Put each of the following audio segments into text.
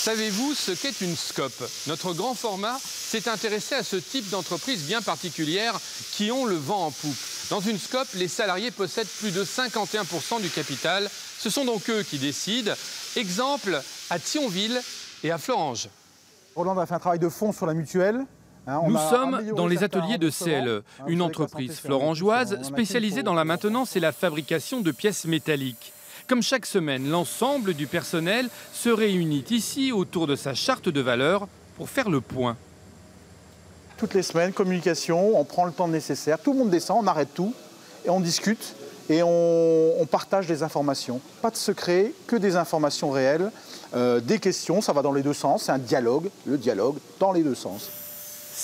Savez-vous ce qu'est une SCOP? Notre grand format s'est intéressé à ce type d'entreprise bien particulière qui ont le vent en poupe. Dans une SCOP, les salariés possèdent plus de 51% du capital. Ce sont donc eux qui décident. Exemple à Thionville et à Florange. Roland a fait un travail de fond sur la mutuelle. Nous sommes dans les ateliers de CLE, une entreprise florangeoise spécialisée dans la maintenance et la fabrication de pièces métalliques. Comme chaque semaine, l'ensemble du personnel se réunit ici autour de sa charte de valeurs pour faire le point. Toutes les semaines, communication, on prend le temps nécessaire, tout le monde descend, on arrête tout et on discute et on partage des informations. Pas de secret, que des informations réelles, des questions, ça va dans les deux sens, c'est un dialogue, le dialogue dans les deux sens.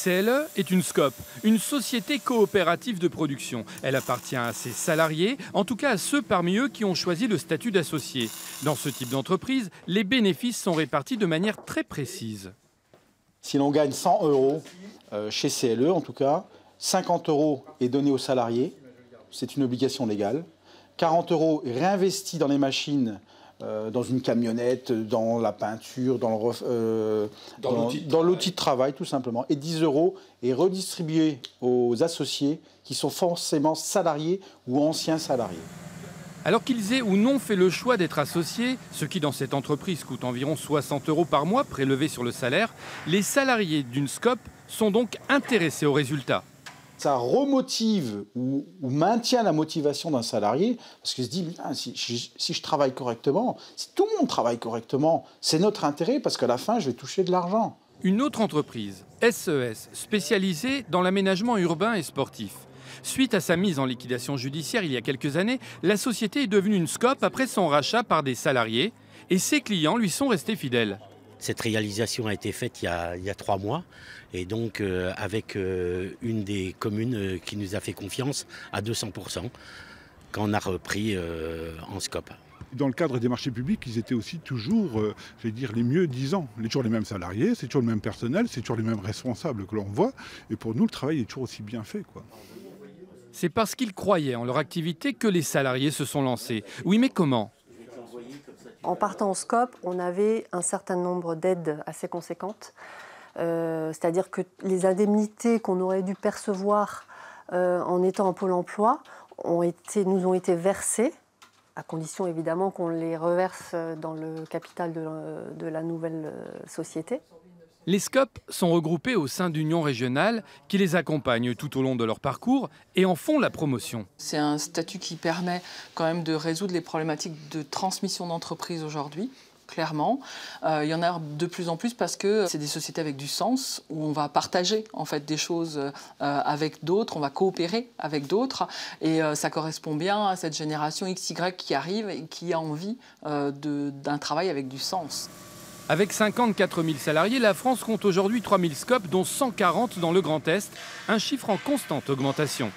CLE est une SCOP, une société coopérative de production. Elle appartient à ses salariés, en tout cas à ceux parmi eux qui ont choisi le statut d'associé. Dans ce type d'entreprise, les bénéfices sont répartis de manière très précise. Si l'on gagne 100 € chez CLE, en tout cas, 50 € est donné aux salariés, c'est une obligation légale. 40 € est réinvesti dans les machines, dans une camionnette, dans la peinture, dans l'outil de travail tout simplement. Et 10 € est redistribué aux associés qui sont forcément salariés ou anciens salariés. Alors qu'ils aient ou non fait le choix d'être associés, ce qui dans cette entreprise coûte environ 60 € par mois prélevés sur le salaire, les salariés d'une SCOP sont donc intéressés au résultat. Ça remotive ou maintient la motivation d'un salarié parce qu'il se dit si je travaille correctement, si tout le monde travaille correctement, c'est notre intérêt parce qu'à la fin, je vais toucher de l'argent. Une autre entreprise, SES, spécialisée dans l'aménagement urbain et sportif. Suite à sa mise en liquidation judiciaire il y a quelques années, la société est devenue une SCOP après son rachat par des salariés et ses clients lui sont restés fidèles. Cette réalisation a été faite il y a 3 mois et donc avec une des communes qui nous a fait confiance à 200% quand on a repris en SCOP. Dans le cadre des marchés publics, ils étaient aussi toujours, les mieux disants. Il y a toujours les mêmes salariés, c'est toujours le même personnel, c'est toujours les mêmes responsables que l'on voit. Et pour nous, le travail est toujours aussi bien fait, quoi. C'est parce qu'ils croyaient en leur activité que les salariés se sont lancés. Oui, mais comment ? En partant en SCOP, on avait un certain nombre d'aides assez conséquentes. C'est-à-dire que les indemnités qu'on aurait dû percevoir en étant en Pôle emploi nous ont été versées, à condition évidemment qu'on les reverse dans le capital de la nouvelle société. Les SCOP sont regroupés au sein d'unions régionales qui les accompagnent tout au long de leur parcours et en font la promotion. C'est un statut qui permet quand même de résoudre les problématiques de transmission d'entreprise aujourd'hui, clairement. Il y en a de plus en plus parce que c'est des sociétés avec du sens, où on va partager en fait des choses avec d'autres, on va coopérer avec d'autres. Et ça correspond bien à cette génération XY qui arrive et qui a envie d'un travail avec du sens. Avec 54 000 salariés, la France compte aujourd'hui 3 000 SCOP, dont 140 dans le Grand Est, un chiffre en constante augmentation.